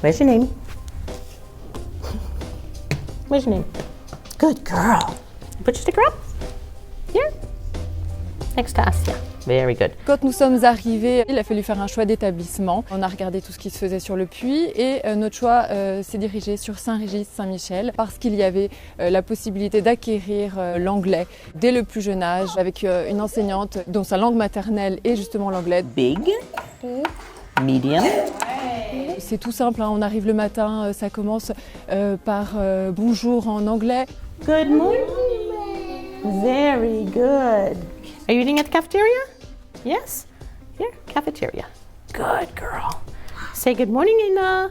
Where's your name? Where's your name? Good girl. Put your sticker up. Here. Next to Asya. Very good. Quand nous sommes arrivés, il a fallu faire un choix d'établissement. On a regardé tout ce qui se faisait sur le Puy et notre choix s'est dirigé sur Saint-Régis-Saint-Michel parce qu'il y avait la possibilité d'acquérir l'anglais dès le plus jeune âge avec une enseignante dont sa langue maternelle est justement l'anglais. Big. Medium. C'est tout simple, hein. On arrive le matin, ça commence par bonjour en anglais. Good morning. Very good. Are you eating at the cafeteria? Yes? Here, cafeteria. Good girl. Say good morning, Ina.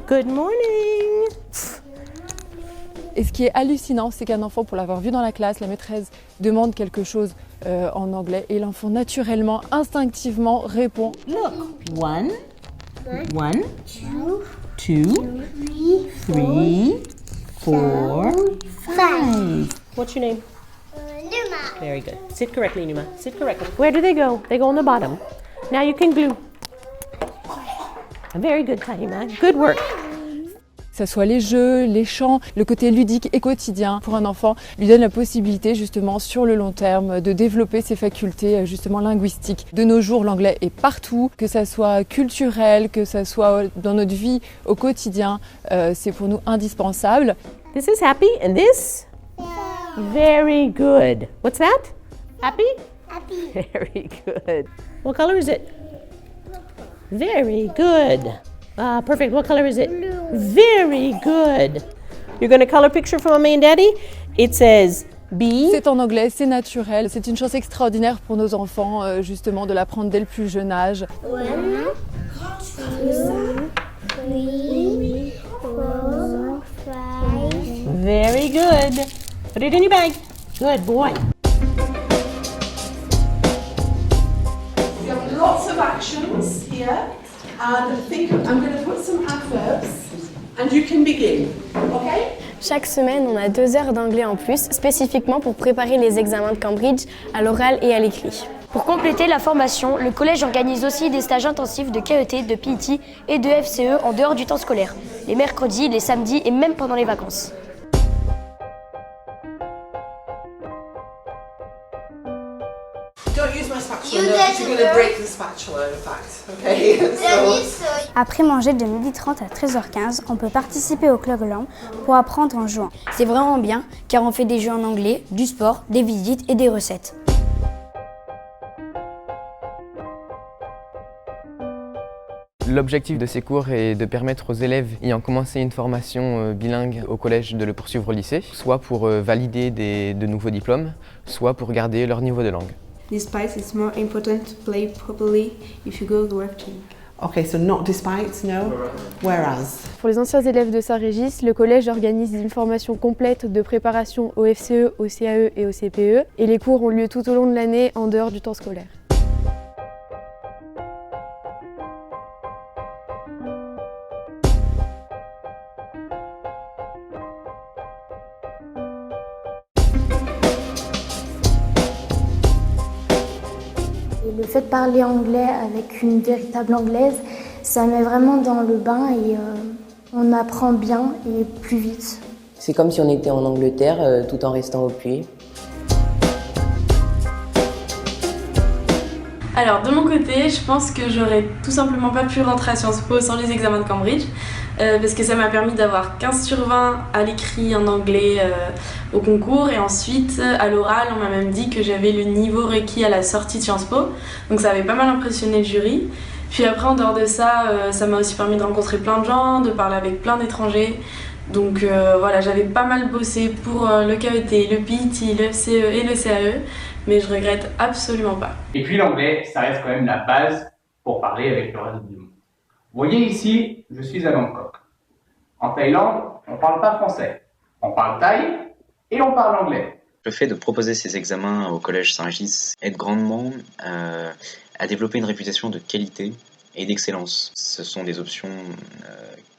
Good morning. Et ce qui est hallucinant, c'est qu'un enfant, pour l'avoir vu dans la classe, la maîtresse demande quelque chose en anglais et l'enfant naturellement, instinctivement répond. Look. One, two, three, four, five. What's your name? Numa. Very good. Sit correctly, Numa. Sit correctly. Where do they go? They go on the bottom. Now you can glue. Very good, Taima. Good work. Que ce soit les jeux, les chants, le côté ludique et quotidien pour un enfant lui donne la possibilité justement sur le long terme de développer ses facultés justement linguistiques. De nos jours, l'anglais est partout, que ça soit culturel, que ça soit dans notre vie au quotidien, c'est pour nous indispensable. This is happy and this? Very good. What's that? Happy? Happy. Very good. What color is it? Very good. Perfect. What color is it? Blue. Very good. You're going to color picture for Mommy and Daddy? It says B. C'est en anglais, c'est naturel. C'est une chance extraordinaire pour nos enfants justement de l'apprendre dès le plus jeune âge. 1, 2, 3, 4, 5. Very good. Put it in your bag. Good boy. We have lots of actions here, and I'm going to put some adverbs, and you can begin, okay? Chaque semaine, on a 2 heures d'anglais en plus, spécifiquement pour préparer les examens de Cambridge à l'oral et à l'écrit. Pour compléter la formation, le collège organise aussi des stages intensifs de KET, de PIT et de FCE en dehors du temps scolaire, les mercredis, les samedis et même pendant les vacances. Don't use my spatula, no, because you're going to break the spatula, in fact, okay? Après manger de 12h30 à 13h15, on peut participer au Club Langue pour apprendre en jouant. C'est vraiment bien car on fait des jeux en anglais, du sport, des visites et des recettes. L'objectif de ces cours est de permettre aux élèves ayant commencé une formation bilingue au collège de le poursuivre au lycée, soit pour valider de nouveaux diplômes, soit pour garder leur niveau de langue. Despite, it's more important to play properly if you go working. Okay, so not despite, no. Whereas. Pour les anciens élèves de Saint-Régis, le collège organise une formation complète de préparation au FCE, au CAE et au CPE, et les cours ont lieu tout au long de l'année en dehors du temps scolaire. Le fait de parler anglais avec une véritable anglaise, ça met vraiment dans le bain et on apprend bien et plus vite. C'est comme si on était en Angleterre tout en restant au Puy. Alors de mon côté, je pense que j'aurais tout simplement pas pu rentrer à Sciences Po sans les examens de Cambridge parce que ça m'a permis d'avoir 15 sur 20 à l'écrit en anglais au concours et ensuite à l'oral on m'a même dit que j'avais le niveau requis à la sortie de Sciences Po, donc ça avait pas mal impressionné le jury. Puis après en dehors de ça, ça m'a aussi permis de rencontrer plein de gens, de parler avec plein d'étrangers. Donc voilà, j'avais pas mal bossé pour le KET, le PIT, le FCE et le CAE, mais je regrette absolument pas. Et puis l'anglais, ça reste quand même la base pour parler avec le reste du monde. Vous voyez ici, je suis à Bangkok. En Thaïlande, on parle pas français, on parle thaï et on parle anglais. Le fait de proposer ces examens au Collège Saint-Régis aide grandement à développer une réputation de qualité et d'excellence. Ce sont des options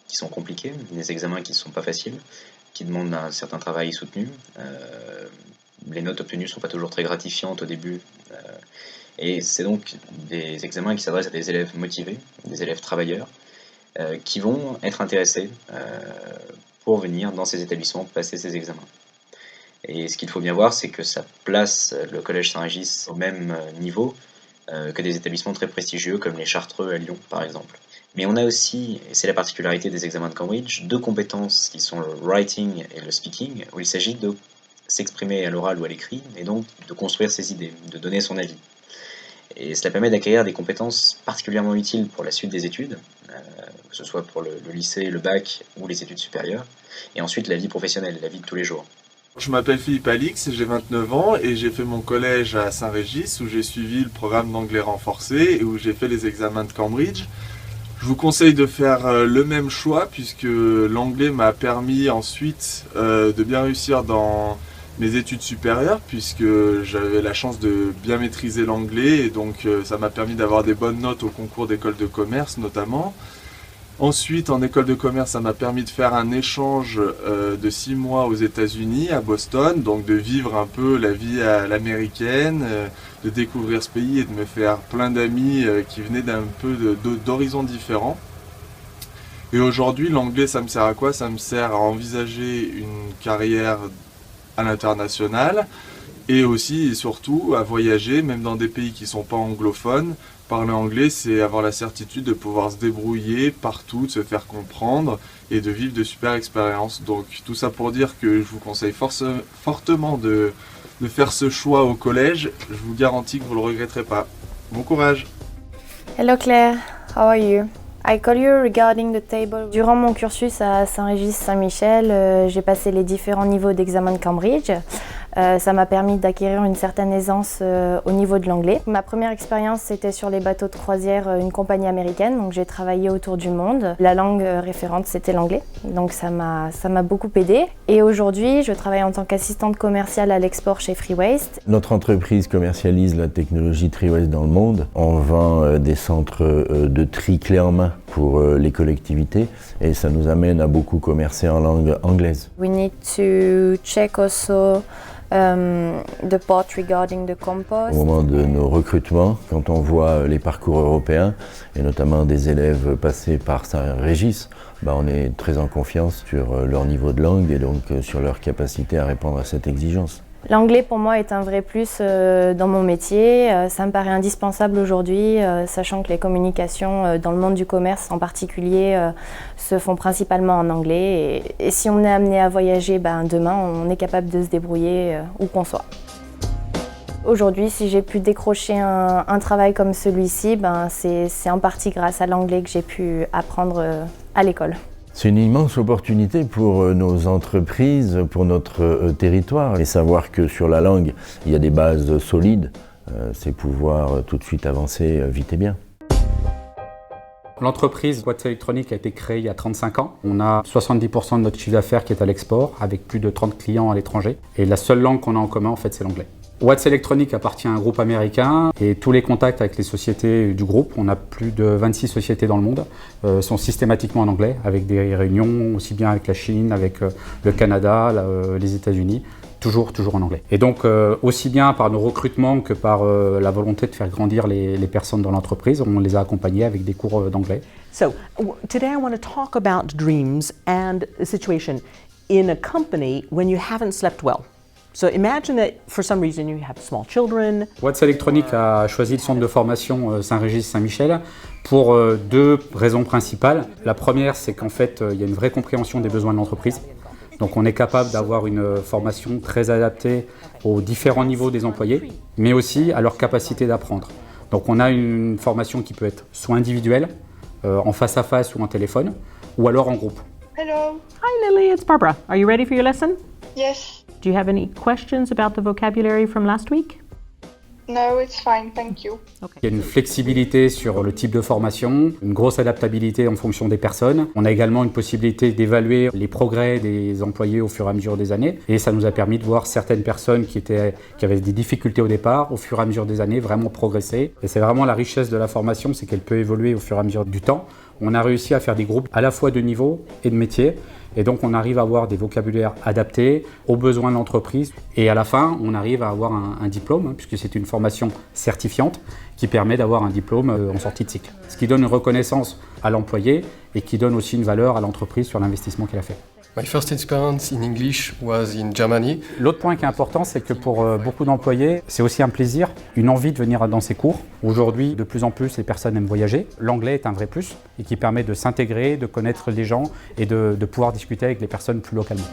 qui sont compliquées, des examens qui ne sont pas faciles, qui demandent un certain travail soutenu. Les notes obtenues ne sont pas toujours très gratifiantes au début. Et c'est donc des examens qui s'adressent à des élèves motivés, des élèves travailleurs, qui vont être intéressés pour venir dans ces établissements passer ces examens. Et ce qu'il faut bien voir, c'est que ça place le Collège Saint-Régis au même niveau que des établissements très prestigieux comme les Chartreux à Lyon par exemple. Mais on a aussi, et c'est la particularité des examens de Cambridge, deux compétences qui sont le writing et le speaking, où il s'agit de s'exprimer à l'oral ou à l'écrit, et donc de construire ses idées, de donner son avis. Et cela permet d'acquérir des compétences particulièrement utiles pour la suite des études, que ce soit pour le lycée, le bac ou les études supérieures, et ensuite la vie professionnelle, la vie de tous les jours. Je m'appelle Philippe Alix, j'ai 29 ans et j'ai fait mon collège à Saint-Régis où j'ai suivi le programme d'anglais renforcé et où j'ai fait les examens de Cambridge. Je vous conseille de faire le même choix puisque l'anglais m'a permis ensuite de bien réussir dans mes études supérieures puisque j'avais la chance de bien maîtriser l'anglais et donc ça m'a permis d'avoir des bonnes notes au concours d'école de commerce notamment. Ensuite, en école de commerce, ça m'a permis de faire un échange de 6 mois aux États-Unis, à Boston, donc de vivre un peu la vie à l'américaine, de découvrir ce pays et de me faire plein d'amis qui venaient d'un peu d'horizons différents. Et aujourd'hui, l'anglais, ça me sert à quoi? Ça me sert à envisager une carrière à l'international et aussi et surtout à voyager, même dans des pays qui ne sont pas anglophones. Parler anglais, c'est avoir la certitude de pouvoir se débrouiller partout, de se faire comprendre et de vivre de super expériences. Donc tout ça pour dire que je vous conseille fortement de faire ce choix au collège. Je vous garantis que vous ne le regretterez pas. Bon courage! Hello Claire, how are you? I call you regarding the table. Durant mon cursus à Saint-Régis-Saint-Michel, j'ai passé les différents niveaux d'examen de Cambridge. Ça m'a permis d'acquérir une certaine aisance au niveau de l'anglais. Ma première expérience, c'était sur les bateaux de croisière, une compagnie américaine, donc j'ai travaillé autour du monde. La langue référente, c'était l'anglais, donc ça m'a beaucoup aidée. Et aujourd'hui, je travaille en tant qu'assistante commerciale à l'export chez FreeWaste. Notre entreprise commercialise la technologie TreeWaste dans le monde. On vend des centres de tri clés en main pour les collectivités et ça nous amène à beaucoup commercer en langue anglaise. We need to check also the part regarding the compost. Au moment de nos recrutements, quand on voit les parcours européens, et notamment des élèves passés par Saint-Régis, on est très en confiance sur leur niveau de langue et donc sur leur capacité à répondre à cette exigence. L'anglais pour moi est un vrai plus dans mon métier. Ça me paraît indispensable aujourd'hui, sachant que les communications dans le monde du commerce en particulier se font principalement en anglais. Et si on est amené à voyager, demain on est capable de se débrouiller où qu'on soit. Aujourd'hui, si j'ai pu décrocher un travail comme celui-ci, c'est en partie grâce à l'anglais que j'ai pu apprendre à l'école. C'est une immense opportunité pour nos entreprises, pour notre territoire. Et savoir que sur la langue, il y a des bases solides, c'est pouvoir tout de suite avancer vite et bien. L'entreprise Watts Electronics a été créée il y a 35 ans. On a 70% de notre chiffre d'affaires qui est à l'export, avec plus de 30 clients à l'étranger. Et la seule langue qu'on a en commun, en fait, c'est l'anglais. Watts Electronics appartient à un groupe américain et tous les contacts avec les sociétés du groupe, on a plus de 26 sociétés dans le monde, sont systématiquement en anglais, avec des réunions aussi bien avec la Chine, avec le Canada, les États-Unis, toujours en anglais. Et donc aussi bien par nos recrutements que par la volonté de faire grandir les personnes dans l'entreprise, on les a accompagnés avec des cours d'anglais. So today I want to talk about dreams and the situation in a company when you haven't slept well. So imagine that for some reason you have small children. Watts Electronics a choisi le centre de formation Saint-Régis-Saint-Michel pour deux raisons principales. La première, c'est qu'en fait, il y a une vraie compréhension des besoins de l'entreprise. Donc on est capable d'avoir une formation très adaptée aux différents niveaux des employés, mais aussi à leur capacité d'apprendre. Donc on a une formation qui peut être soit individuelle, en face à face ou en téléphone, ou alors en groupe. Hello. Hi Lily, it's Barbara. Are you ready for your lesson? Yes. Do you have any questions about the vocabulary from last week? No, it's fine, thank you. Il y a une flexibilité sur le type de formation, une grosse adaptabilité en fonction des personnes. On a également une possibilité d'évaluer les progrès des employés au fur et à mesure des années. Et ça nous a permis de voir certaines personnes qui avaient des difficultés au départ, au fur et à mesure des années, vraiment progresser. Et c'est vraiment la richesse de la formation, c'est qu'elle peut évoluer au fur et à mesure du temps. On a réussi à faire des groupes à la fois de niveau et de métier. Et donc on arrive à avoir des vocabulaires adaptés aux besoins de l'entreprise. Et à la fin, on arrive à avoir un diplôme, puisque c'est une formation certifiante qui permet d'avoir un diplôme en sortie de cycle. Ce qui donne une reconnaissance à l'employé et qui donne aussi une valeur à l'entreprise sur l'investissement qu'elle a fait. My first experience in English was in Germany. L'autre point qui est important, c'est que pour beaucoup d'employés, c'est aussi un plaisir, une envie de venir dans ces cours. Aujourd'hui, de plus en plus, les personnes aiment voyager. L'anglais est un vrai plus et qui permet de s'intégrer, de connaître les gens et de pouvoir discuter avec les personnes plus localement.